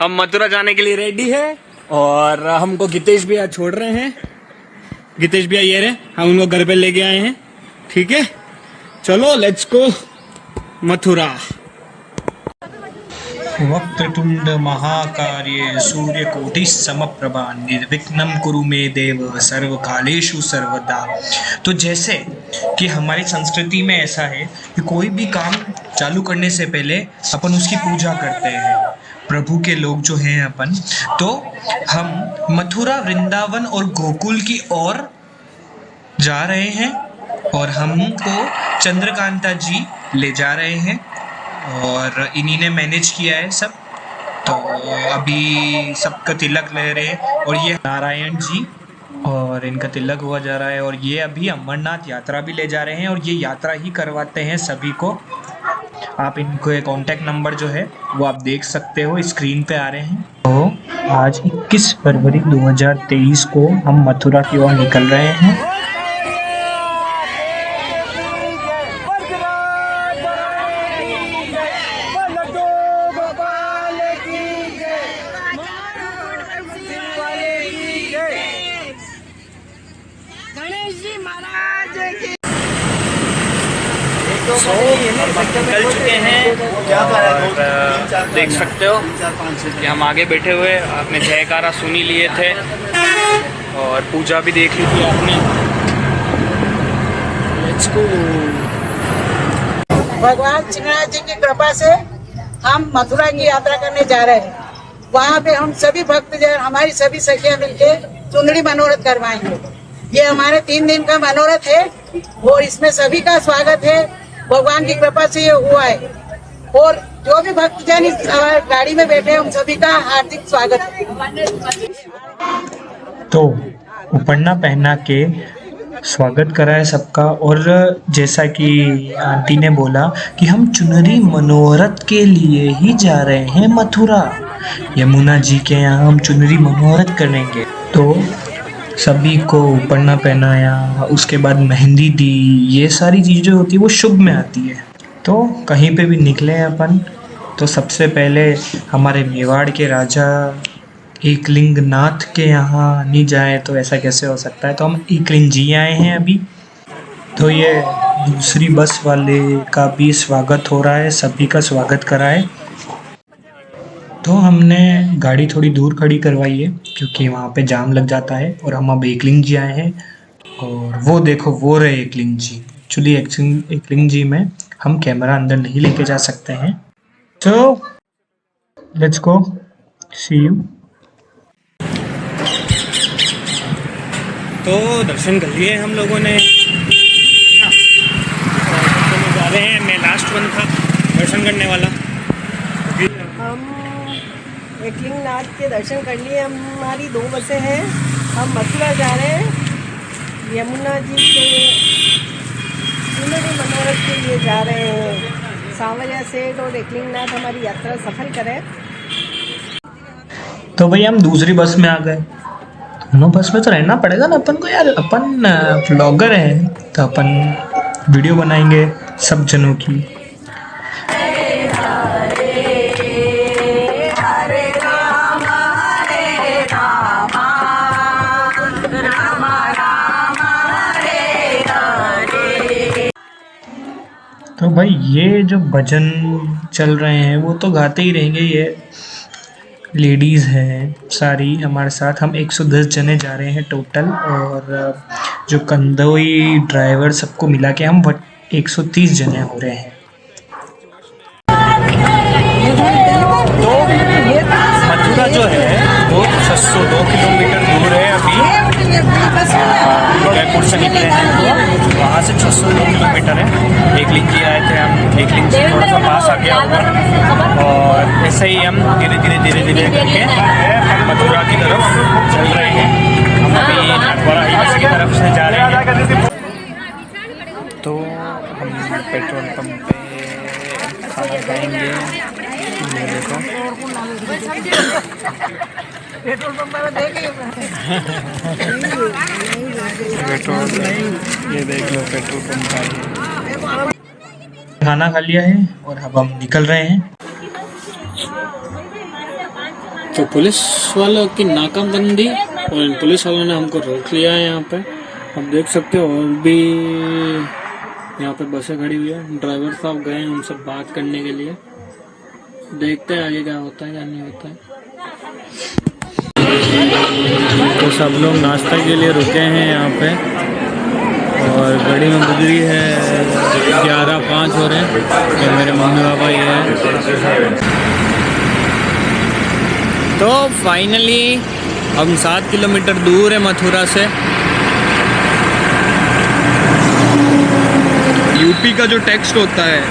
हम मथुरा जाने के लिए रेडी है और हमको गितेश भैया छोड़ रहे हैं। गितेश भैया ये रहे, हम उनको घर पे लेके आए हैं। ठीक है, चलो लेट्स गो मथुरा। वक्रतुंड महाकार्ये सूर्यकोटि समप्रभा निर्विघ्नं कुरु मे देव सर्वकालेषु सर्वदा। तो जैसे कि हमारी संस्कृति में ऐसा है कि कोई भी काम चालू करने से पहले अपन उसकी पूजा करते हैं, प्रभु के लोग जो हैं अपन, तो हम मथुरा, वृंदावन और गोकुल की ओर जा रहे हैं और हमको चंद्रकांता जी ले जा रहे हैं और इन्हीं ने मैनेज किया है सब। तो अभी सबका तिलक ले रहे हैं और ये नारायण जी और इनका तिलक हुआ जा रहा है और ये अभी अमरनाथ यात्रा भी ले जा रहे हैं और ये यात्रा ही करवाते हैं सभी को। आप इनको कॉन्टैक्ट नंबर जो है वो आप देख सकते हो, स्क्रीन पे आ रहे हैं। तो आज 21 फरवरी 2023 को हम मथुरा की ओर निकल रहे हैं। निकल चुके हैं और देख सकते हो कि हम आगे बैठे हुए, आपने जयकारा सुनी लिए थे और पूजा भी देख ली थी आपने। Let's go. भगवान श्रीनाथ जी की कृपा से हम मथुरा की यात्रा करने जा रहे हैं। वहाँ पे हम सभी भक्तजन, हमारी सभी सखियां मिलके चुंदड़ी मनोरथ करवाएंगे। ये हमारे 3 दिन का मनोरथ है और इसमें सभी का स्वागत है। भगवान की कृपा से ये हुआ है और जो भी भक्तजन इस गाड़ी में बैठे हैं उन सभी का हार्दिक स्वागत है। तो उपरना पहना के स्वागत करा है सबका और जैसा कि आंटी ने बोला कि हम चुनरी मनोरथ के लिए ही जा रहे हैं मथुरा, यमुना जी के यहाँ हम चुनरी मनोरथ करेंगे। तो सभी को उपरना पहनाया, उसके बाद मेहंदी दी। ये सारी चीज़ें होती है वो शुभ में आती है। तो कहीं पे भी निकले अपन तो सबसे पहले हमारे मेवाड़ के राजा एकलिंग नाथ के यहाँ नहीं जाए तो ऐसा कैसे हो सकता है। तो हम एकलिंग जी आए हैं अभी। तो ये दूसरी बस वाले का भी स्वागत हो रहा है, सभी का स्वागत करा है। तो हमने गाड़ी थोड़ी दूर खड़ी करवाई है क्योंकि वहाँ पे जाम लग जाता है और हम अब एकलिंग जी आए हैं। और वो देखो वो रहे एकलिंग जी। एक्चुअली एकलिंग जी में हम कैमरा अंदर नहीं लेके जा सकते हैं। तो लेट्स गो, सी यू। तो दर्शन कर लिए हम लोगों ने, जा रहे हैं। मैं लास्ट वन था दर्शन करने वाला। हम एकलिंग नाथ के दर्शन कर लिए। हमारी 2 बसें हैं। हम मथुरा जा रहे हैं, यमुना जी के चुनरी मनोरथ के लिए जा रहे हैं। सांवरिया सेठ और एकलिंग नाथ हमारी यात्रा सफल करें। तो भैया हम दूसरी बस में आ गए। दोनों बस में तो रहना पड़ेगा ना अपन को यार, अपन ब्लॉगर हैं तो अपन वीडियो बनाएंगे सब जनों की। तो भाई ये जो भजन चल रहे हैं वो तो गाते ही रहेंगे। ये लेडीज़ हैं सारी हमारे साथ। हम 110 जने जा रहे हैं टोटल और जो कंदोई ड्राइवर सबको मिला के हम 130 जने हो रहे हैं। मथुरा जो है वो 602 किलोमीटर दूर है। अभी उदयपुर से निकले हैं तो वहाँ से 602 किलोमीटर है। एकलिंग जी आए थे हम, एकलिंग जी थोड़ा सा पास आ गया होगा और ऐसे ही हम धीरे धीरे करके मथुरा की तरफ चल रहे हैं। हम अभी नाथद्वारा ही बस की तरफ से जा रहे हैं। तो हम पेट्रोल पंप पे खाना खाएंगे। ये देखो पेट्रोल, ये देख लो पेट्रोल पंप है। खाना खा लिया है और अब हम निकल रहे हैं। तो पुलिस वालों की नाकाबंदी और इन पुलिस वालों ने हमको रोक लिया है यहाँ पे। आप देख सकते हो और भी यहाँ पे बसें खड़ी हुई है। ड्राइवर साहब गए हैं हमसे बात करने के लिए। देखते हैं आगे क्या होता है क्या नहीं होता है। तो सब लोग नाश्ता के लिए रुके हैं यहाँ पे और गाड़ी में गुजरी है 11:05 हो रहे हैं। ये मेरे मम्मी पापा ये है। तो फाइनली हम 7 किलोमीटर दूर है मथुरा से। यूपी का जो टैक्स होता है,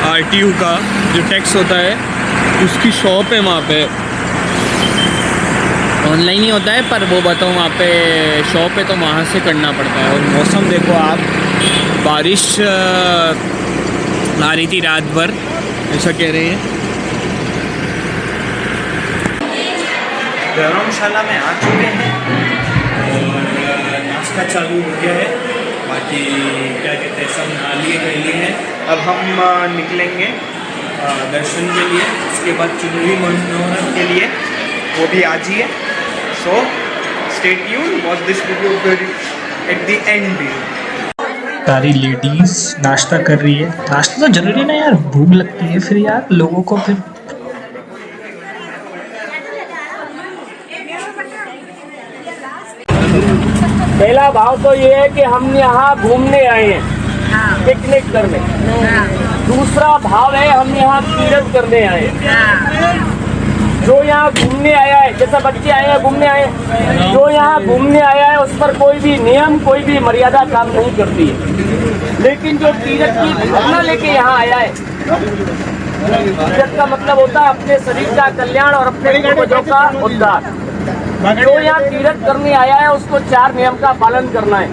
आरटीयू का जो टैक्स होता है, उसकी शॉप है वहाँ पे। ऑनलाइन ही होता है पर वो बताऊँ वहाँ पे शॉप है तो वहाँ से करना पड़ता है। और मौसम देखो आप, बारिश आ रही थी रात भर, ऐसा कह रहे हैं। धर्मशाला में आ चुके हैं और नाश्ता चालू हो गया है। बाकी क्या कहते हैं सब नहा लिए हैं। अब हम निकलेंगे दर्शन के लिए। उसके बाद चुनरी मनोरथ के लिए, वो भी आज ही है। So stay tuned, watch this video at the end. सारी लेडीज नाश्ता कर रही है। नाश्ता तो जरूरी ना यार, भूख लगती है फिर यार लोगों को। फिर पहला भाव तो ये है कि हम यहाँ घूमने आए हैं, पिकनिक करने। दूसरा भाव है हम यहाँ तीर्थ करने आए हैं। जो यहाँ घूमने आया है, जैसा बच्चे आए हैं घूमने आए, जो यहाँ घूमने आया है उस पर कोई भी नियम, कोई भी मर्यादा काम नहीं करती है। लेकिन जो तीर्थ की भावना लेके यहाँ आया है, तीर्थ का मतलब होता है अपने शरीर का कल्याण और अपने पूर्वजों का उद्धार। जो यहाँ तीर्थ करने आया है उसको 4 नियम का पालन करना है।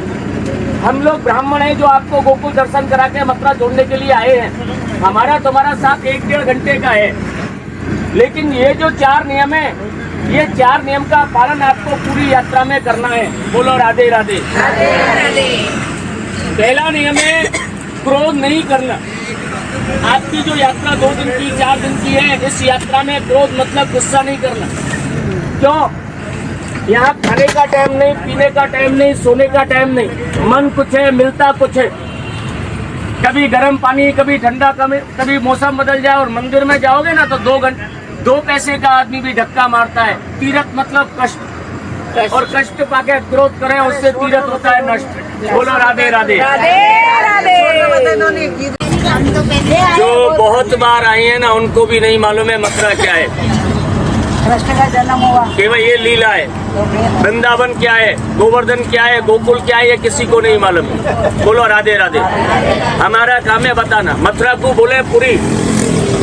हम लोग ब्राह्मण हैं जो आपको गोकुल दर्शन करा के मथुरा जोड़ने के लिए आए हैं। हमारा तुम्हारा साथ 1-1.5 घंटे का है। लेकिन ये जो 4 नियम है, ये 4 नियम का पालन आपको पूरी यात्रा में करना है। बोलो राधे राधे। पहला नियम है क्रोध नहीं करना। आपकी जो यात्रा 2 दिन की 4 दिन की है, इस यात्रा में क्रोध मतलब गुस्सा नहीं करना। क्यों? यहाँ खाने का टाइम नहीं, पीने का टाइम नहीं, सोने का टाइम नहीं। मन कुछ है, मिलता कुछ है। कभी गर्म पानी, कभी ठंडा, कभी मौसम बदल जाए। और मंदिर में जाओगे ना तो 2 पैसे का आदमी भी धक्का मारता है। तीर्थ मतलब कष्ट, और कष्ट पाके क्रोध करें उससे तीर्थ होता है नष्ट। बोलो राधे राधे। जो बहुत बार आए हैं ना उनको भी नहीं मालूम है मथुरा क्या है। कृष्ण का जन्म हुआ, केवल ये लीला है। वृंदावन क्या है, गोवर्धन क्या है, गोकुल क्या है, ये किसी को नहीं मालूम। बोलो राधे राधे। हमारा काम है बताना। मथुरा को बोले पुरी,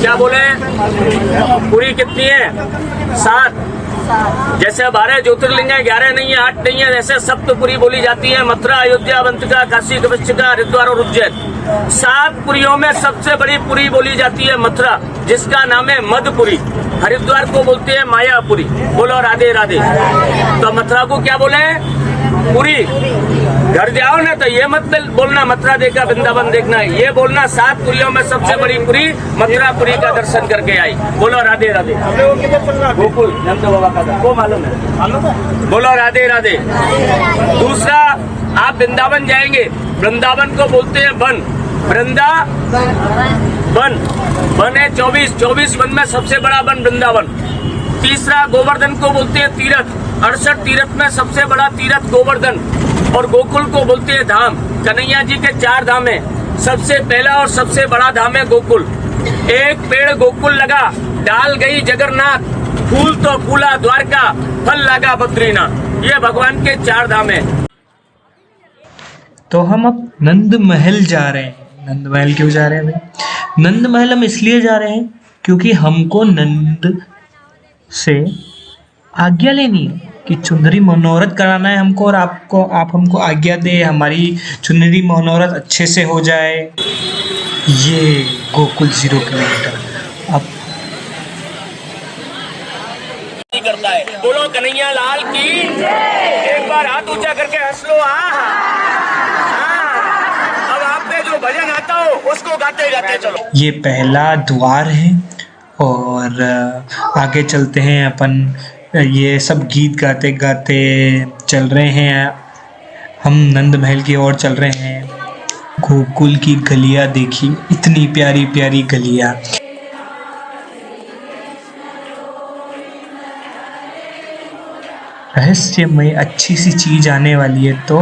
क्या बोले? पुरी कितनी है? 7। जैसे 12 ज्योतिर्लिंग है, 11 नहीं है, 8 नहीं है, जैसे सप्तपुरी बोली जाती है। मथुरा, अयोध्या, अवंतिका, काशी, कवचिका, हरिद्वार और उज्जैन। 7 पुरियों में सबसे बड़ी पुरी बोली जाती है मथुरा, जिसका नाम है मधुपुरी। हरिद्वार को बोलते हैं मायापुरी। बोलो राधे राधे। तो मथुरा को क्या बोले? पुरी। घर जाओ ना तो ये मत बोलना मथुरा देखा वृंदावन देखना है, ये बोलना 7 पुरियों में सबसे बड़ी पुरी मथुरा पुरी का दर्शन करके आई। बोलो राधे राधे। गोकुल नंद बाबा का वो मालूम है। बोलो राधे राधे। दूसरा, आप वृंदावन जाएंगे, वृंदावन को बोलते हैं वन। वृंदावन वन है 24 वन में सबसे बड़ा वन वृंदावन। तीसरा, गोवर्धन को बोलते हैं तीर्थ। 68 तीर्थ में सबसे बड़ा तीर्थ गोवर्धन। और गोकुल को बोलते हैं धाम। कन्हैया जी के 4 धाम है, सबसे पहला और सबसे बड़ा धाम है गोकुल। एक पेड़ गोकुल लगा, डाल गई जगन्नाथ, फूल तो फूला द्वारका, फल लगा बद्रीनाथ। ये भगवान के 4 धाम है। तो हम अब नंद महल जा रहे हैं। नंद महल क्यों जा रहे हैं भाई? नंद महल हम इसलिए जा रहे हैं क्योंकि हमको नंद से आज्ञा लेनी है। कि चुनरी मनोरथ कराना है हमको और आप हमको आज्ञा दे, हमारी चुनरी मनोरथ अच्छे से हो जाए। ये गोकुल 0 किलोमीटर अब करता है। बोलो कन्हैया लाल की, एक बार हाथ ऊंचा करके हंस लो। अब आपने जो भजन आता हो उसको गाते गाते चलो। ये पहला द्वार है और आगे चलते हैं अपन। ये सब गीत गाते गाते चल रहे हैं, हम नंद महल की ओर चल रहे हैं। गोकुल की गलियां देखी, इतनी प्यारी प्यारी गलियां। रहस्यमय अच्छी सी चीज आने वाली है, तो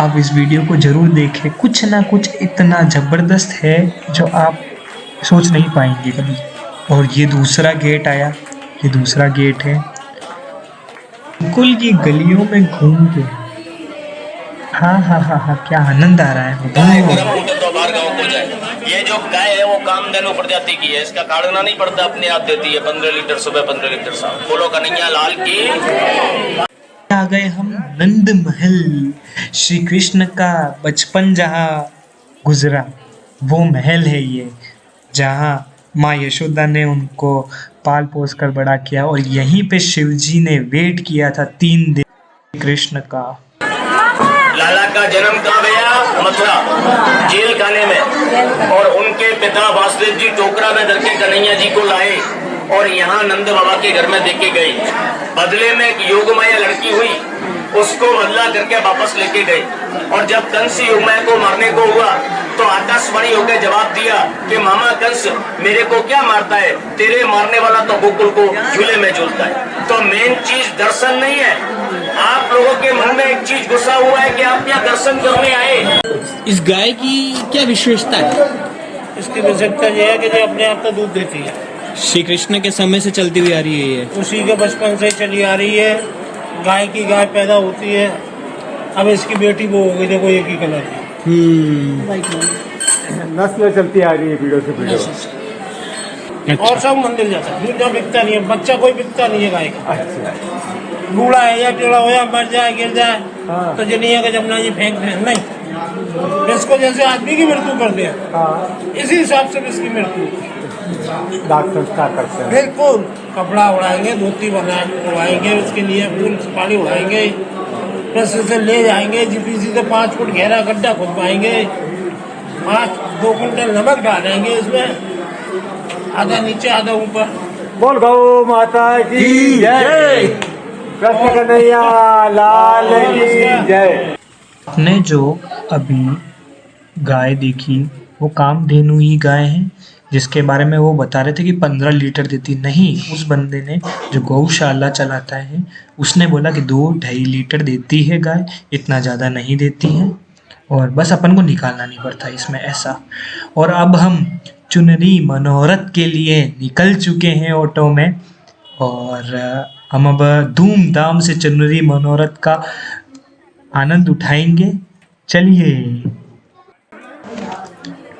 आप इस वीडियो को जरूर देखें। कुछ ना कुछ इतना ज़बरदस्त है जो आप सोच नहीं पाएंगे कभी। और ये दूसरा गेट आया, ये दूसरा गेट है। गोकुल की गलियों में घूम के हाँ क्या आनंद आ रहा है। ये जो गाय है वो कामधेनु प्रजाति की है, इसका काढ़ना नहीं पड़ता, अपने आप देती है 15 लीटर सुबह 15 लीटर शाम। बोलो कन्हैया लाल की। आ गए हम नंद महल। श्री कृष्ण का बचपन जहाँ गुजरा वो महल है ये, जहाँ माँ यशोदा ने उनको पाल पोस कर बड़ा किया और यहीं पे शिव जी ने वेट किया था 3 दिन कृष्ण का। लाला का जन्म कहाँ गया? मथुरा, जेल खाने में। और उनके पिता वासुदेव जी टोकरा में धर के कन्हैया जी को लाए और यहाँ नंद बाबा के घर में देके गए। बदले में एक योगमाया लड़की हुई, उसको बदला करके वापस लेके गए। और जब कंस योगमाया को मारने को हुआ तो आकाशवाणी होकर जवाब दिया कि मामा कंस मेरे को क्या मारता है, तेरे मारने वाला तो गोकुल को झूले में झूलता है। तो मेन चीज दर्शन नहीं है। आप लोगों के मन में एक चीज घुसा हुआ है कि आप यहाँ दर्शन करने आए। इस गाय की क्या विशेषता है? इसकी विशेषता यह है कि जो अपने आप का दूध देती है। श्री कृष्ण के समय से चलती हुई आ रही है ये। उसी के बचपन से चली आ रही है। गाय की गाय पैदा होती है। अब इसकी बेटी वो हो गई, देखो एक ही कलर की। नस्ल चलती आ रही है पीढ़ियों से पीढ़ियों। अच्छा। और सब मंदिर जाता है, दूध बिकता नहीं है, बच्चा कोई बिकता नहीं है गाय का। बूढ़ा है या टेढ़ा हो या मर जाए गिर जाए तो जनिया का जमुना जी फेंक दें, नहीं। इसको जैसे आदमी की मृत्यु कर दे, इसी हिसाब से इसकी मृत्यु दाग संस्कार करते हैं। बिल्कुल। कपड़ा उड़ाएंगे, धोती उड़ाएंगे, उसके लिए फूल सुपारी उड़ाएंगे, बस उसे ले जाएंगे जीपीसी से 5 फुट गहरा गड्ढा खुदवाएंगे, 2 कुंटल नमक डालेंगे इसमें, आधा नीचे आधा ऊपर। बोल गौ माता की जय, कृष्ण कन्हैया लाल की जय। आपने जो अभी गाय देखी वो कामधेनु ही गाय है, जिसके बारे में वो बता रहे थे कि 15 लीटर देती। नहीं, उस बंदे ने जो गौशाला चलाता है उसने बोला कि 2-2.5 लीटर देती है गाय, इतना ज़्यादा नहीं देती है और बस अपन को निकालना नहीं पड़ता इसमें ऐसा। और अब हम चुनरी मनोरथ के लिए निकल चुके हैं ऑटो में और हम अब धूमधाम से चुनरी मनोरथ का आनंद उठाएंगे। चलिए।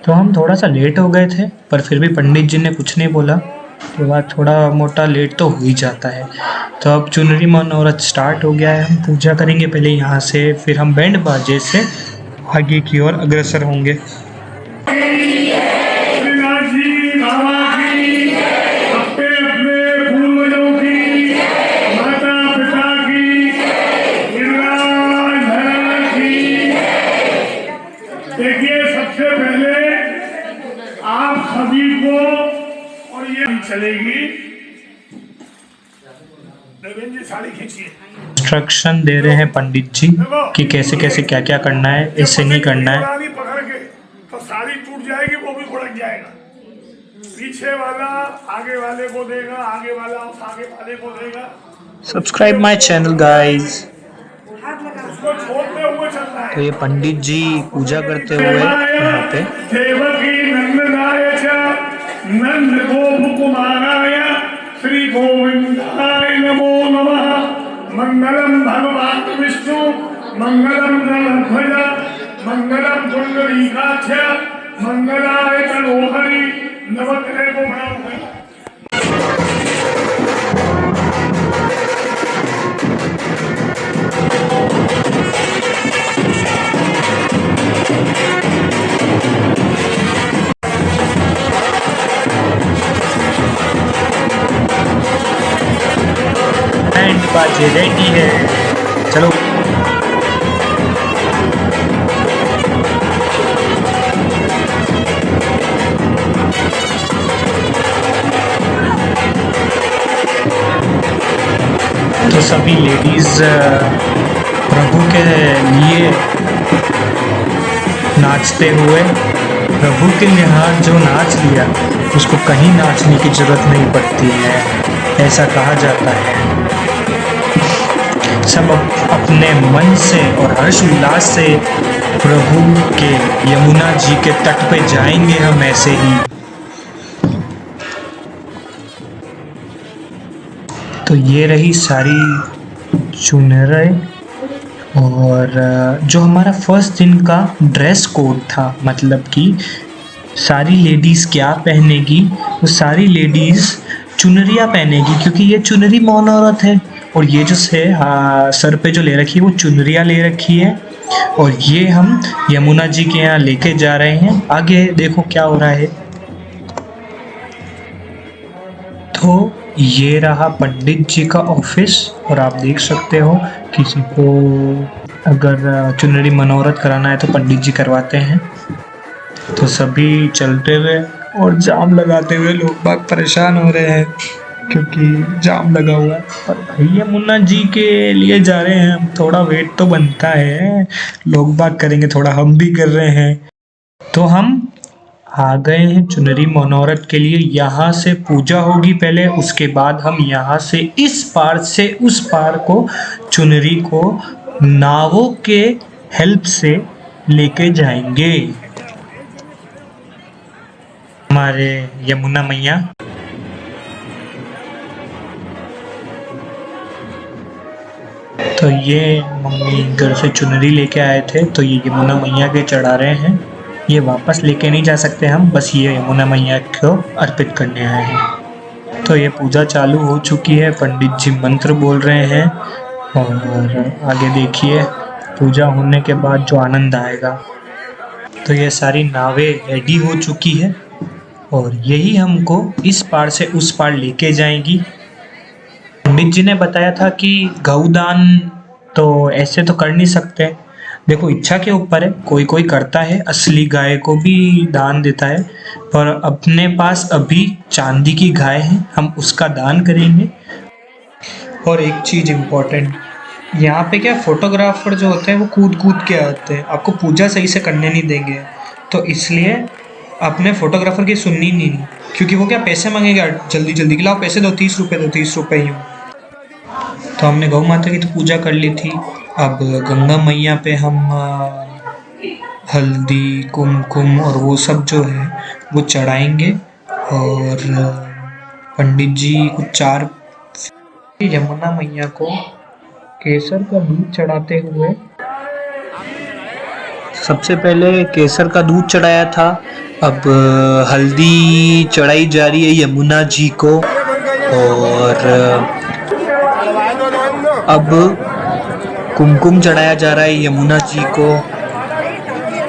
तो हम थोड़ा सा लेट हो गए थे पर फिर भी पंडित जी ने कुछ नहीं बोला, के बाद थोड़ा मोटा लेट तो हो ही जाता है। तो अब चुनरी मनोरथ स्टार्ट हो गया है, हम पूजा करेंगे पहले यहाँ से, फिर हम बैंड बाजे से आगे की ओर अग्रसर होंगे। देखिए सबसे पहले आप सभी को, और ये चलेगी, देवेंद्र जी साड़ी खींचिए। इंस्ट्रक्शन दे रहे हैं पंडित जी कि कैसे कैसे क्या क्या करना है, ऐसे नहीं करना है। पकड़ के तो साड़ी टूट जाएगी, वो भी भड़क जाएगा। पीछे वाला आगे वाले को देगा, आगे वाला उस आगे वाले को देगा। Subscribe my channel guys. उसको छोड़ते हुए चलना है। तो ये पंडित जी पूजा करते हुए यहाँ पे देवकी नंदनाय च नंद गोपकुमाराय श्री गोविंदाय नमो नमः। मंगलम भगवान विष्णु मंगलम गणध्वज मंगलम पुंडरीकाक्ष मंगलाय तनोहरि। नवग्रह को बनाओ। आज रेडी है। चलो तो सभी लेडीज प्रभु के लिए नाचते हुए, प्रभु के यहाँ जो नाच लिया उसको कहीं नाचने की जरूरत नहीं पड़ती है, ऐसा कहा जाता है। सब अपने मन से और हर्ष उल्लास से प्रभु के यमुना जी के तट पे जाएंगे हम ऐसे ही। तो ये रही सारी चुनरें और जो हमारा फर्स्ट दिन का ड्रेस कोड था, मतलब कि सारी लेडीज़ क्या पहनेगी, वो सारी लेडीज़ चुनरिया पहनेगी, क्योंकि ये चुनरी मौन औरत है। और ये जो है सर पे जो ले रखी है वो चुनरिया ले रखी है। और ये हम यमुना जी के यहाँ लेके जा रहे हैं। आगे देखो क्या हो रहा है। तो ये रहा पंडित जी का ऑफिस और आप देख सकते हो किसी को अगर चुनरी मनोरथ कराना है तो पंडित जी करवाते हैं। तो सभी चलते हुए और जाम लगाते हुए लोग बाग परेशान हो रहे हैं क्योंकि जाम लगा हुआ है। और भाई यमुना जी के लिए जा रहे हैं हम, थोड़ा वेट तो बनता है, लोग बाग करेंगे थोड़ा, हम भी कर रहे हैं। तो हम आ गए हैं चुनरी मनोरथ के लिए। यहाँ से पूजा होगी पहले, उसके बाद हम यहाँ से इस पार से उस पार को चुनरी को नावों के हेल्प से लेके जाएंगे हमारे यमुना मैया। तो ये मम्मी घर से चुनरी लेके आए थे, तो ये यमुना मैया के चढ़ा रहे हैं। ये वापस लेके नहीं जा सकते हम, बस ये यमुना मैया को अर्पित करने आए हैं। तो ये पूजा चालू हो चुकी है, पंडित जी मंत्र बोल रहे हैं और आगे देखिए पूजा होने के बाद जो आनंद आएगा। तो ये सारी नावें रेडी हो चुकी है और यही हमको इस पार से उस पार लेके जाएंगी। पंडित जी ने बताया था कि गौदान तो ऐसे तो कर नहीं सकते, देखो इच्छा के ऊपर है, कोई कोई करता है, असली गाय को भी दान देता है, पर अपने पास अभी चांदी की गाय है, हम उसका दान करेंगे। और एक चीज़ इम्पोर्टेंट, यहाँ पे क्या फोटोग्राफर जो होते हैं वो कूद कूद के आते हैं, आपको पूजा सही से करने नहीं देंगे, तो इसलिए अपने फोटोग्राफर की सुननी नहीं, क्योंकि वो क्या पैसे मांगेगा जल्दी जल्दी कि लाओ पैसे दो, 30 रुपये दो, 30 रुपये यूँ। तो हमने गौ माता की तो पूजा कर ली थी, अब गंगा मैया पे हम हल्दी कुमकुम और वो सब जो है वो चढ़ाएंगे। और पंडित जी कुछ 4 यमुना मैया को केसर का दूध चढ़ाते हुए, सबसे पहले केसर का दूध चढ़ाया था, अब हल्दी चढ़ाई जा रही है यमुना जी को, और अब कुमकुम चढ़ाया जा रहा है यमुना जी को,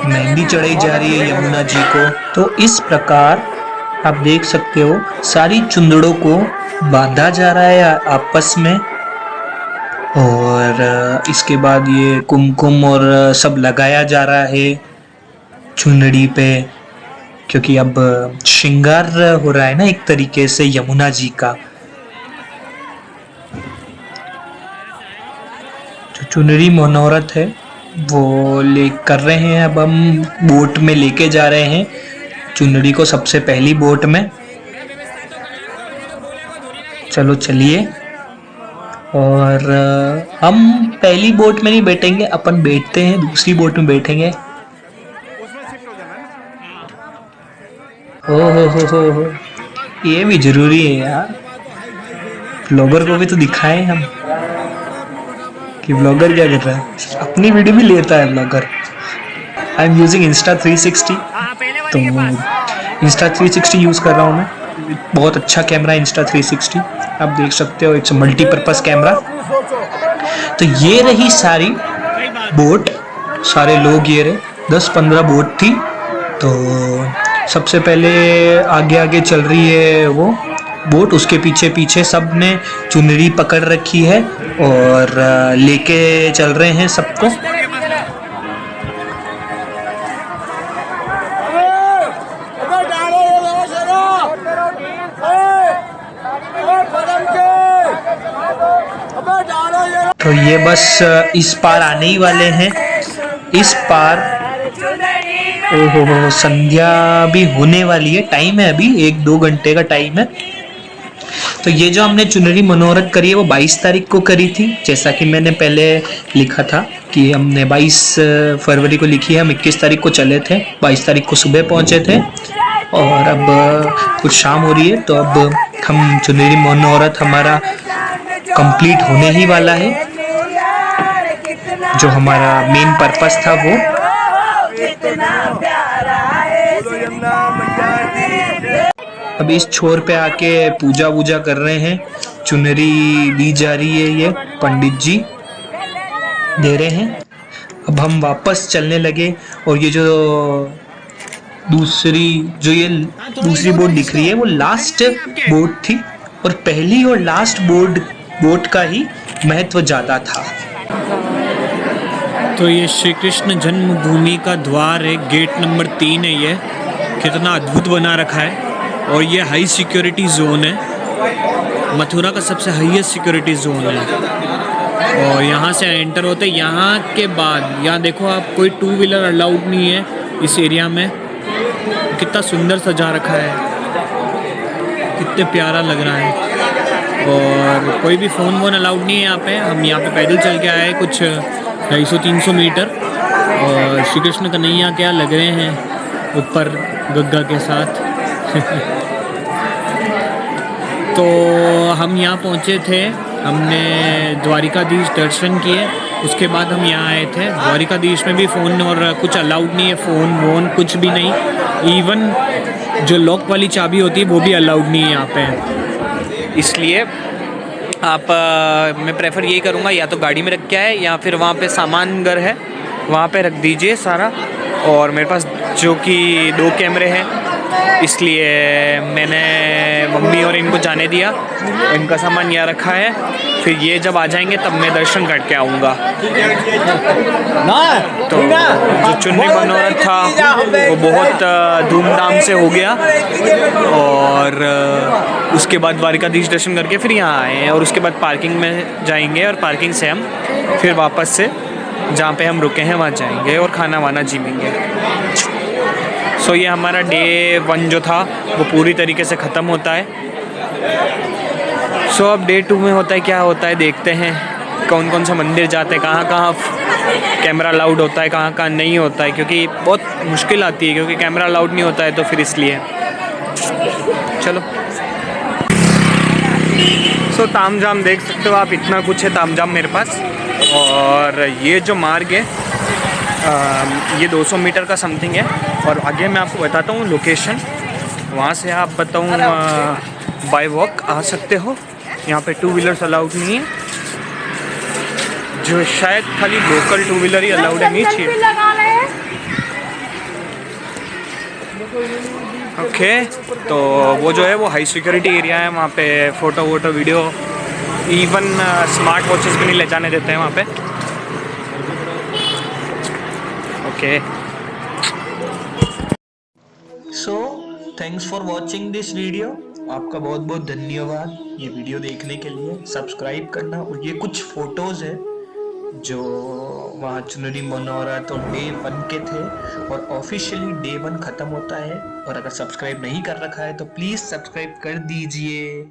मेहंदी चढ़ाई जा रही है यमुना जी को। तो इस प्रकार आप देख सकते हो सारी चुंदड़ों को बांधा जा रहा है आपस में, और इसके बाद ये कुमकुम और सब लगाया जा रहा है चुनड़ी पे, क्योंकि अब श्रृंगार हो रहा है ना एक तरीके से यमुना जी का। जो चुनरी मनोरथ है वो ले कर रहे हैं, अब हम बोट में लेके जा रहे हैं चुनरी को, सबसे पहली बोट में। चलो चलिए, और हम पहली बोट में नहीं बैठेंगे, अपन बैठते हैं दूसरी बोट में बैठेंगे। हो ये भी जरूरी है यार, ब्लॉगर को भी तो दिखाएं हम कि ब्लॉगर क्या कर रहा है, अपनी वीडियो भी लेता है blogger. I am using Insta360, तो Insta360 यूज़ कर रहा हूँ मैं, बहुत अच्छा कैमरा Insta360, आप देख सकते हो, इट्स मल्टीपर्पज़ कैमरा। तो ये रही सारी बोट, सारे लोग ये रहे, 10-15 बोट थी। तो सबसे पहले आगे आगे चल रही है वो बोट, उसके पीछे पीछे सब ने चुनरी पकड़ रखी है और लेके चल रहे हैं सबको। तो ये बस इस पार आने ही वाले हैं। इस पार ओहो संध्या भी होने वाली है, टाइम है अभी 1-2 घंटे का टाइम है। तो ये जो हमने चुनरी मनोरथ करी है वो 22 तारीख को करी थी, जैसा कि मैंने पहले लिखा था कि हमने 22 फरवरी को लिखी है। हम 21 तारीख को चले थे, 22 तारीख को सुबह पहुंचे थे और अब कुछ शाम हो रही है। तो अब हम चुनरी मनोरथ हमारा कंप्लीट होने ही वाला है। जो हमारा मेन पर्पस था वो। अब इस छोर पे आके पूजा वूजा कर रहे हैं, चुनरी दी जा रही है, ये पंडित जी दे रहे हैं। अब हम वापस चलने लगे और ये जो दूसरी बोट दिख रही है वो लास्ट बोट थी और पहली और लास्ट बोट का ही महत्व ज़्यादा था। तो ये श्री कृष्ण जन्मभूमि का द्वार है, गेट नंबर 3 है। ये कितना अद्भुत बना रखा है और ये हाई सिक्योरिटी जोन है, मथुरा का सबसे हाईएस्ट सिक्योरिटी जोन है। और यहाँ से एंटर होते यहाँ के बाद यहाँ देखो आप, कोई 2 व्हीलर अलाउड नहीं है इस एरिया में। कितना सुंदर सजा रखा है, कितने प्यारा लग रहा है। और कोई भी फ़ोन वोन अलाउड नहीं है यहाँ पे। हम यहाँ पे पैदल चल के आए कुछ 250-300 मीटर और श्री कृष्ण कन्हैया क्या लग रहे हैं ऊपर गग्गा के साथ। तो हम यहाँ पहुँचे थे, हमने द्वारिकाधीश दर्शन किए, उसके बाद हम यहाँ आए थे। द्वारिकाधीश में भी फ़ोन और कुछ अलाउड नहीं है, फ़ोन वोन कुछ भी नहीं। इवन जो लॉक वाली चाबी होती है वो भी अलाउड नहीं है यहाँ पे। इसलिए आप मैं प्रेफर यही करूँगा, या तो गाड़ी में रख के आए या फिर वहाँ पे सामान घर है वहाँ पे रख दीजिए सारा। और मेरे पास जो कि 2 कैमरे हैं, इसलिए मैंने मम्मी और इनको जाने दिया, इनका सामान यहाँ रखा है। फिर ये जब आ जाएंगे तब मैं दर्शन करके आऊँगा। तो जो चुनरी मनोरथ था वो बहुत धूमधाम से हो गया और उसके बाद द्वारिकाधीश दर्शन करके फिर यहाँ आए हैं। और उसके बाद पार्किंग में जाएंगे और पार्किंग से हम फिर वापस से जहाँ पे हम रुके हैं वहाँ जाएंगे और खाना वाना जीमेंगे। सो ये हमारा डे 1 जो था वो पूरी तरीके से ख़त्म होता है। सो अब डे 2 में होता है, क्या होता है देखते हैं। कौन कौन सा मंदिर जाते हैं, कहाँ कहाँ कैमरा अलाउड होता है, कहाँ कहाँ नहीं होता है, क्योंकि बहुत मुश्किल आती है क्योंकि कैमरा अलाउड नहीं होता है, तो फिर इसलिए चलो। सो तामझाम देख सकते हो आप, इतना कुछ है तामझाम मेरे पास। और ये जो मार्ग है ये 200 मीटर का समथिंग है। और आगे मैं आपको बताता हूँ लोकेशन, वहाँ से आप बताऊँ बाय वॉक आ सकते हो। यहाँ पे 2 व्हीलर्स अलाउड नहीं है, जो शायद खाली लोकल 2 व्हीलर ही अलाउड है नीचे। ओके, तो वो जो है वो हाई सिक्योरिटी एरिया है, वहाँ पे फ़ोटो वोटो वीडियो इवन स्मार्ट वॉचेस भी नहीं ले जाने देते हैं वहाँ पे। Okay, so thanks for watching this video. आपका बहुत बहुत धन्यवाद ये वीडियो देखने के लिए। सब्सक्राइब करना। और ये कुछ फ़ोटोज़ है जो वहाँ चुनरी मनोरथ और डे 1 के थे और ऑफिशियली डे 1 ख़त्म होता है। और अगर सब्सक्राइब नहीं कर रखा है तो प्लीज़ सब्सक्राइब कर दीजिए।